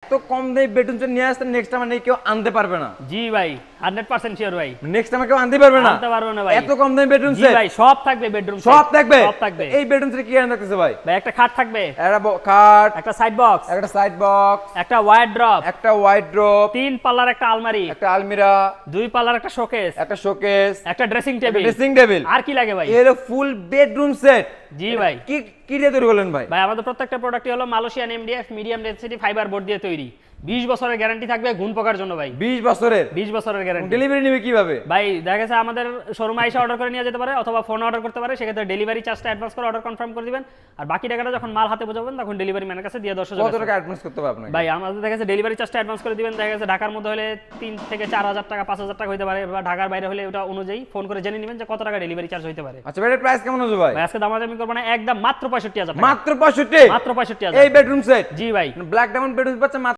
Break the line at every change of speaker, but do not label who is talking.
এত কম দামে bedroom set নিয়ে আসতে নেক্সট টাইম কেউ আনতে পারবে না।
জি ভাই 100% শিওর ভাই,
নেক্সট টাইম কেউ আনতে পারবে না,
আনতে পারবো না ভাই।
এত কম দামে বেডরুম
জি
সেট।
ভাই সব থাকবে, বেডরুম
সব থাকবে,
সব থাকবে।
এই বেডরুম সেট কি আনতে থাকতেছে ভাই?
ভাই একটা খাট থাকবে,
একটা খাট,
একটা সাইড বক্স,
একটা সাইড বক্স,
একটা ওয়ার্ড্রপ,
একটা ওয়ার্ড্রোব,
3 পাল্লার একটা আলমারি,
একটা আলমিরা,
2 পাল্লার একটা শোকেস,
একটা শোকেস,
একটা ড্রেসিং টেবিল।
Dressing table.
আর কি লাগে ভাই?
এর ফুল বেডরুম সেট।
জি ভাই।
কি কি দিয়ে তৈরি করলেন ভাই?
ভাই আমাদের প্রত্যেকটা প্রোডাক্টই হলো Malaysian MDF medium density fibre board দিয়ে তৈরি। 20 বছরের গ্যারান্টি থাকবে ঘুণ পোকার জন্য ভাই।
20 বছরের
20 বছরের গ্যারান্টি।
ডেলিভারি নেবে কিভাবে
ভাই দেখা গেছে আমাদের শোরুমে এসে অর্ডার করে নিয়ে যেতে পারে অথবা ফোন অর্ডার করতে পারে, সেক্ষেত্রে ডেলিভারি চার্জটা অ্যাডভান্স করে অর্ডার কনফার্ম করে দিবেন, আর বাকি টাকাটা যখন মাল হাতে পৌঁছাবেন তখন ডেলিভারি ম্যানের কাছে দিয়ে 10,000
কত টাকা অ্যাডভান্স করতে হবে আপনাকে?
ভাই আমাদের দেখা গেছে ডেলিভারি চার্জটা অ্যাডভান্স করে দিবেন। দেখা গেছে ঢাকার মধ্যে হলে 3 থেকে 4,000 টাকা 5,000 টাকা হতে পারে, বা ঢাকার বাইরে হলে ওটা অনুযায়ী ফোন করে জেনে নেবেন যে কত টাকা ডেলিভারি চার্জ হতে পারে।
আচ্ছা বেডের প্রাইস কেমন আছে ভাই?
ভাই আজকে দামাদামি করব না, একদম মাত্র 65,000 টাকা।
মাত্র 65?
মাত্র 65,000
এই বেডরুম সেট?
জি ভাই।
ব্ল্যাক ডায়মন্ড বেডরুম পাচ্ছেন